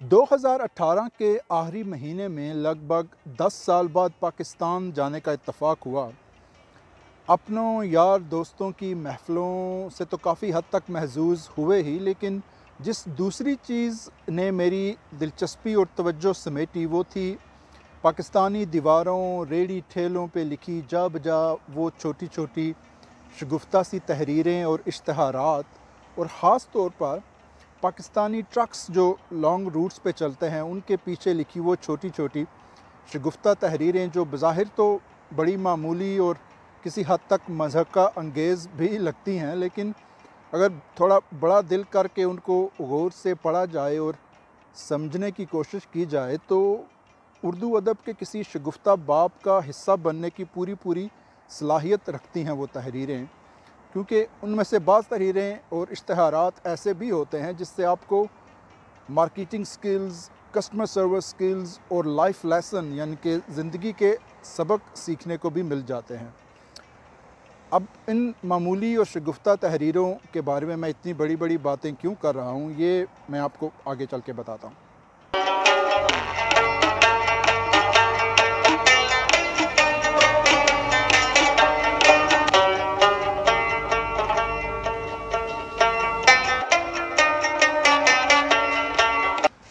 2018 के आखिरी महीने में लगभग 10 साल बाद पाकिस्तान जाने का इत्तफ़ाक हुआ। अपनों यार दोस्तों की महफ़िलों से तो काफ़ी हद तक महज़ूज़ हुए ही, लेकिन जिस दूसरी चीज़ ने मेरी दिलचस्पी और तवज्जो समेटी वो थी पाकिस्तानी दीवारों, रेहड़ी ठेलों पे लिखी जा बजा वो छोटी छोटी शगुफ्ता सी तहरीरें और इश्तहारात, और ख़ास तौर पर पाकिस्तानी ट्रक्स जो लॉन्ग रूट्स पे चलते हैं उनके पीछे लिखी वो छोटी छोटी शगुफ्ता तहरीरें जो बज़ाहिर तो बड़ी मामूली और किसी हद तक मज़हक़ा अंगेज़ भी लगती हैं, लेकिन अगर थोड़ा बड़ा दिल करके उनको गौर से पढ़ा जाए और समझने की कोशिश की जाए तो उर्दू अदब के किसी शगुफ्ता बाब का हिस्सा बनने की पूरी सलाहियत रखती हैं वो तहरीरें। क्योंकि उनमें से बाज़ तहरीरें और इश्तहारात ऐसे भी होते हैं जिससे आपको marketing skills, customer service skills और लाइफ लेसन यानी कि ज़िंदगी के सबक सीखने को भी मिल जाते हैं। अब इन मामूली और शगुफ्ता तहरीरों के बारे में मैं इतनी बड़ी बातें क्यों कर रहा हूँ, ये मैं आपको आगे चल के बताता हूँ।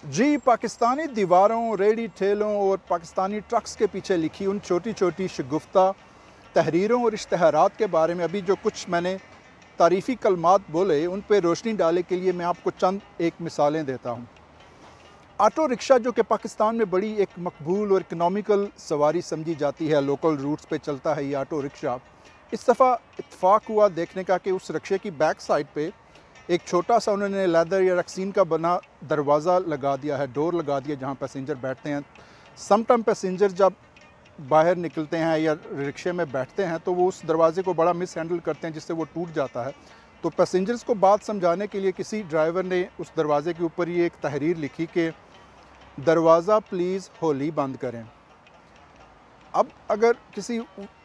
जी, पाकिस्तानी दीवारों, रेहड़ी ठेलों और पाकिस्तानी ट्रक्स के पीछे लिखी उन छोटी छोटी शगुफ्ता तहरीरों और इश्तहारात के बारे में अभी जो कुछ मैंने तारीफ़ी कलमात बोले उन पर रोशनी डालने के लिए मैं आपको चंद एक मिसालें देता हूँ। ऑटो रिक्शा जो कि पाकिस्तान में बड़ी एक मकबूल और इकनॉमिकल सवारी समझी जाती है, लोकल रूट्स पे चलता है ये ऑटो रिक्शा। इस दफ़ा इत्तफ़ाक हुआ देखने का कि उस रिक्शे की बैक साइड पे एक छोटा सा उन्होंने लेदर या रक्सीन का बना दरवाज़ा लगा दिया है, डोर लगा दिया जहाँ पैसेंजर बैठते हैं। समटाइम पैसेंजर जब बाहर निकलते हैं या रिक्शे में बैठते हैं तो वो उस दरवाज़े को बड़ा मिस हैंडल करते हैं जिससे वो टूट जाता है। तो पैसेंजर्स को बात समझाने के लिए किसी ड्राइवर ने उस दरवाज़े के ऊपर ये एक तहरीर लिखी कि दरवाज़ा प्लीज़ होली बंद करें। अब अगर किसी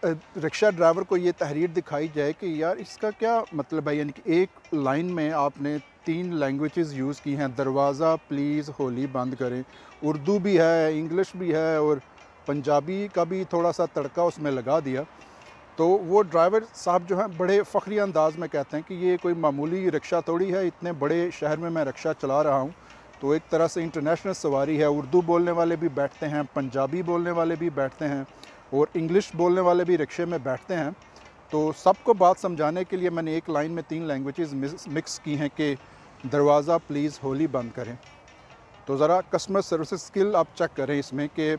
रिक्शा ड्राइवर को ये तहरीर दिखाई जाए कि यार इसका क्या मतलब है, यानी कि एक लाइन में आपने 3 लैंग्वेजेस यूज़ की हैं, दरवाज़ा प्लीज़ होली बंद करें, उर्दू भी है, इंग्लिश भी है और पंजाबी का भी थोड़ा सा तड़का उसमें लगा दिया, तो वो ड्राइवर साहब जो हैं बड़े फ़ख्री अंदाज़ में कहते हैं कि ये कोई मामूली रिक्शा थोड़ी है, इतने बड़े शहर में मैं रिक्शा चला रहा हूँ, तो एक तरह से इंटरनेशनल सवारी है। उर्दू बोलने वाले भी बैठते हैं, पंजाबी बोलने वाले भी बैठते हैं और इंग्लिश बोलने वाले भी रिक्शे में बैठते हैं। तो सबको बात समझाने के लिए मैंने एक लाइन में 3 लैंग्वेजेस मिक्स की हैं कि दरवाज़ा प्लीज़ होली बंद करें। तो ज़रा कस्टमर सर्विस स्किल आप चेक करें इसमें कि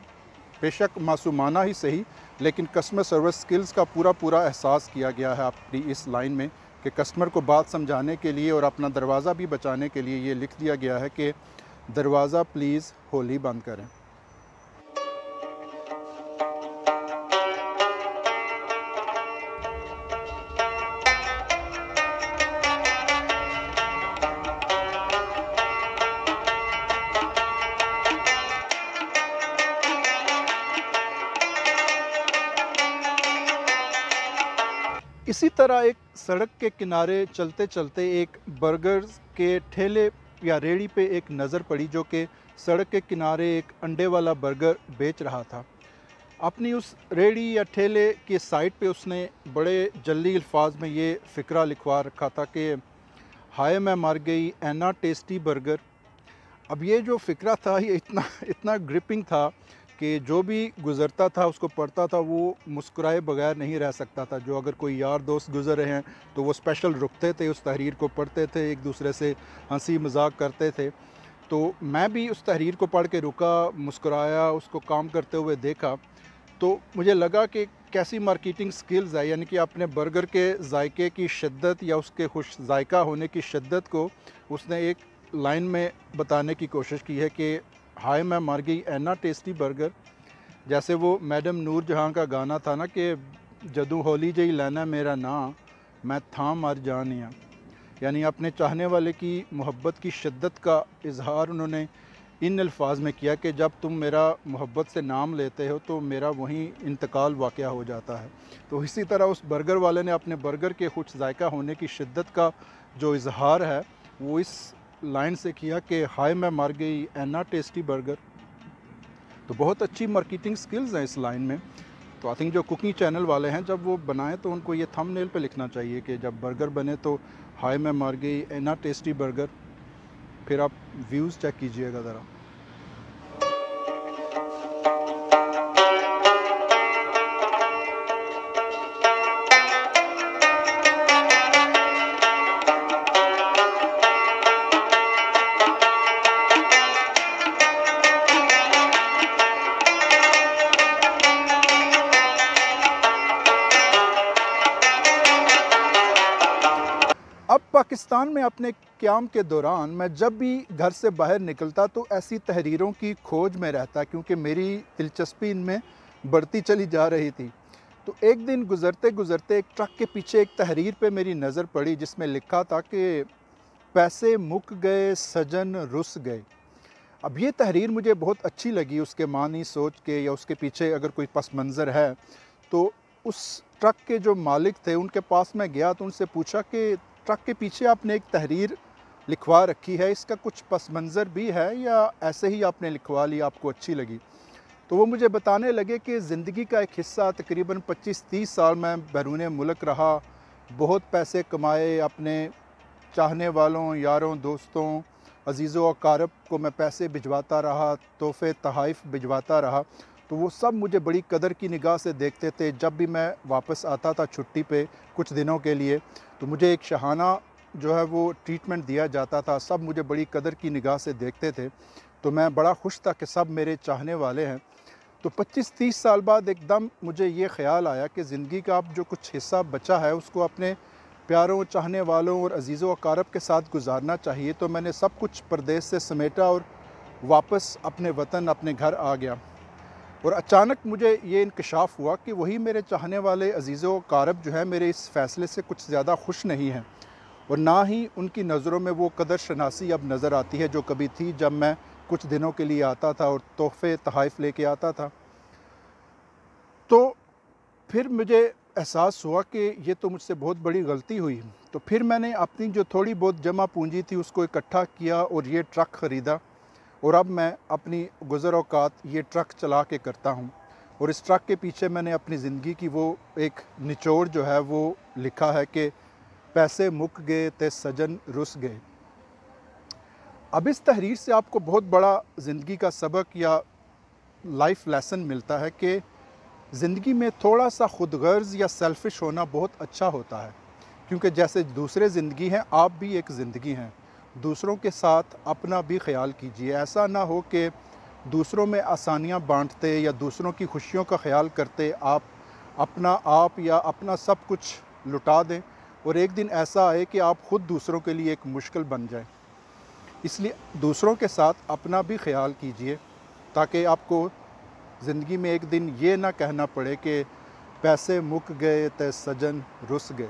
बेशक मासूमाना ही सही, लेकिन कस्टमर सर्विस स्किल्स का पूरा एहसास किया गया है अपनी इस लाइन में कि कस्टमर को बात समझाने के लिए और अपना दरवाज़ा भी बचाने के लिए ये लिख दिया गया है कि दरवाज़ा प्लीज़ होली बंद करें। इसी तरह एक सड़क के किनारे चलते चलते एक बर्गर के ठेले या रेहड़ी पे एक नज़र पड़ी जो कि सड़क के किनारे एक अंडे वाला बर्गर बेच रहा था। अपनी उस रेहड़ी या ठेले के साइड पे उसने बड़े जल्दी अल्फाज में ये फ़िक्रा लिखवा रखा था कि हाय मैं मर गई ऐना टेस्टी बर्गर। अब ये जो फ़िक्रा था ये इतना ग्रिपिंग था कि जो भी गुज़रता था उसको पढ़ता था वो मुस्कुराए बगैर नहीं रह सकता था। जो अगर कोई यार दोस्त गुज़र रहे हैं तो वो स्पेशल रुकते थे, उस तहरीर को पढ़ते थे, एक दूसरे से हंसी मजाक करते थे। तो मैं भी उस तहरीर को पढ़ के रुका, मुस्कुराया, उसको काम करते हुए देखा, तो मुझे लगा कि कैसी मार्केटिंग स्किल्स है, यानी कि अपने बर्गर के जायके की शिद्दत या उसके खुश जायका होने की शिद्दत को उसने एक लाइन में बताने की कोशिश की है कि हाय मैं मर गई ऐना टेस्टी बर्गर। जैसे वो मैडम नूर जहाँ का गाना था ना कि जदू होली जई लैना मेरा ना मैं था मर जानिया, यानी अपने चाहने वाले की मोहब्बत की शिद्दत का इजहार उन्होंने इन अल्फाज में किया कि जब तुम मेरा मोहब्बत से नाम लेते हो तो मेरा वहीं इंतकाल वाक़या हो जाता है। तो इसी तरह उस बर्गर वाले ने अपने बर्गर के खुश जायका होने की शिद्दत का जो इजहार है वो इस लाइन से किया कि हाय मैं मर गई एना टेस्टी बर्गर। तो बहुत अच्छी मार्केटिंग स्किल्स हैं इस लाइन में। तो आई थिंक जो कुकिंग चैनल वाले हैं जब वो बनाएं तो उनको ये थंबनेल पे लिखना चाहिए कि जब बर्गर बने तो हाय मैं मर गई एना टेस्टी बर्गर। फिर आप व्यूज़ चेक कीजिएगा ज़रा। अब पाकिस्तान में अपने क़याम के दौरान मैं जब भी घर से बाहर निकलता तो ऐसी तहरीरों की खोज में रहता, क्योंकि मेरी दिलचस्पी इनमें बढ़ती चली जा रही थी। तो एक दिन गुज़रते गुज़रते एक ट्रक के पीछे एक तहरीर पे मेरी नज़र पड़ी जिसमें लिखा था कि पैसे मुक गए सजन रुस गए। अब ये तहरीर मुझे बहुत अच्छी लगी, उसके मानी सोच के या उसके पीछे अगर कोई पस मंज़र है। तो उस ट्रक के जो मालिक थे उनके पास मैं गया तो उनसे पूछा कि ट्रक के पीछे आपने एक तहरीर लिखवा रखी है, इसका कुछ पस मंज़र भी है या ऐसे ही आपने लिखवा ली, आपको अच्छी लगी? तो वो मुझे बताने लगे कि ज़िंदगी का एक हिस्सा तकरीबन 25-30 साल मैं बैरून मुल्क रहा, बहुत पैसे कमाए, अपने चाहने वालों, यारों, दोस्तों, अजीज़ों और अकारब को मैं पैसे भिजवाता रहा, तोहफ़े तोहफ़े भिजवाता रहा। तो वो सब मुझे बड़ी कदर की निगाह से देखते थे। जब भी मैं वापस आता था छुट्टी पे कुछ दिनों के लिए तो मुझे एक शाहाना जो है वो ट्रीटमेंट दिया जाता था। सब मुझे बड़ी कदर की निगाह से देखते थे। तो मैं बड़ा खुश था कि सब मेरे चाहने वाले हैं। तो 25-30 साल बाद एकदम मुझे ये ख़्याल आया कि ज़िंदगी का अब जो कुछ हिस्सा बचा है उसको अपने प्यारों, चाहने वालों और अजीज़ों अकारब के साथ गुजारना चाहिए। तो मैंने सब कुछ परदेश से समेटा और वापस अपने वतन, अपने घर आ गया। और अचानक मुझे ये इंकशाफ़ हुआ कि वही मेरे चाहने वाले अजीज़ों अकारब जो है मेरे इस फ़ैसले से कुछ ज़्यादा खुश नहीं हैं, और ना ही उनकी नज़रों में वो कदर शनासी अब नज़र आती है जो कभी थी जब मैं कुछ दिनों के लिए आता था और तोहफ़े तोहफ़े लेके आता था। तो फिर मुझे एहसास हुआ कि ये तो मुझसे बहुत बड़ी गलती हुई। तो फिर मैंने अपनी जो थोड़ी बहुत जमा पूंजी थी उसको इकट्ठा किया और ये ट्रक ख़रीदा, और अब मैं अपनी गुज़र औक़ात ये ट्रक चला के करता हूँ। और इस ट्रक के पीछे मैंने अपनी ज़िंदगी की वो एक निचोड़ जो है वो लिखा है कि पैसे मुक गए ते सजन रुस गए। अब इस तहरीर से आपको बहुत बड़ा ज़िंदगी का सबक या लाइफ लेसन मिलता है कि ज़िंदगी में थोड़ा सा ख़ुदगर्ज़ या सेल्फ़िश होना बहुत अच्छा होता है, क्योंकि जैसे दूसरे ज़िंदगी हैं आप भी एक ज़िंदगी हैं। दूसरों के साथ अपना भी ख्याल कीजिए। ऐसा ना हो कि दूसरों में आसानियाँ बांटते या दूसरों की खुशियों का ख्याल करते आप या अपना सब कुछ लुटा दें और एक दिन ऐसा आए कि आप ख़ुद दूसरों के लिए एक मुश्किल बन जाए। इसलिए दूसरों के साथ अपना भी ख्याल कीजिए ताकि आपको ज़िंदगी में एक दिन ये ना कहना पड़े कि पैसे मुक गए ते सजन रुस गए।